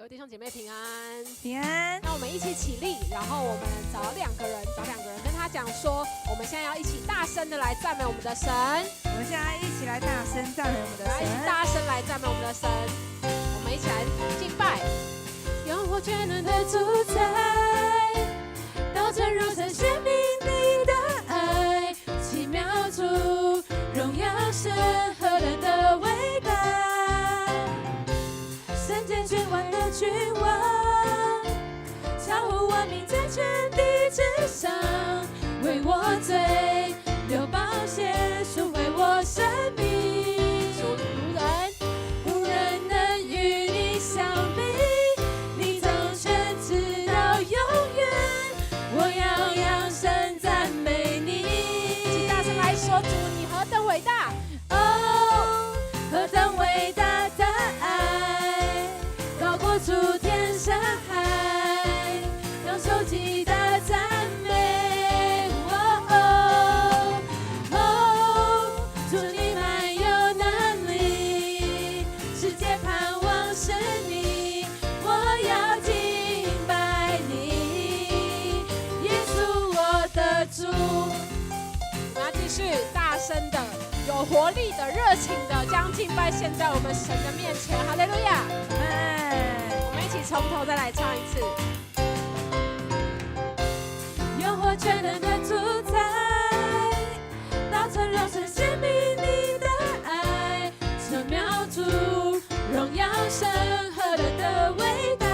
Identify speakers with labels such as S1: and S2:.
S1: 各位弟兄姐妹平安，
S2: 平安。
S1: 那我们一起起立，然后我们找两个人跟他讲说，我们现在要一起大声的来赞美我们的神。
S2: 我们现在一起来大声赞美我们的神，
S1: 一起大声来赞美我们的神。我们一起来敬拜，有我全能的主宰，道成肉身显明你的爱，奇妙主，荣耀神何等的伟大，圣洁君王的君王，超乎万民在全地之上，为我罪流宝血，赎回我生命。说无人能与你相比，你掌权直到永远，我要扬声赞美你。请大声来说，主你何等伟大！哦，何等伟大的爱，高过诸天山海，让手极的赞美。主你满有能力，世界盼望是你，我要敬拜你，耶稣我的主。我们要继续大声的、有活力的、热情的将敬拜献在我们神的面前。哈利路亚！我们一起从头再来唱一次。有我全能的主宰，道成肉身显明你的爱，奇妙主，荣耀神何等的伟大，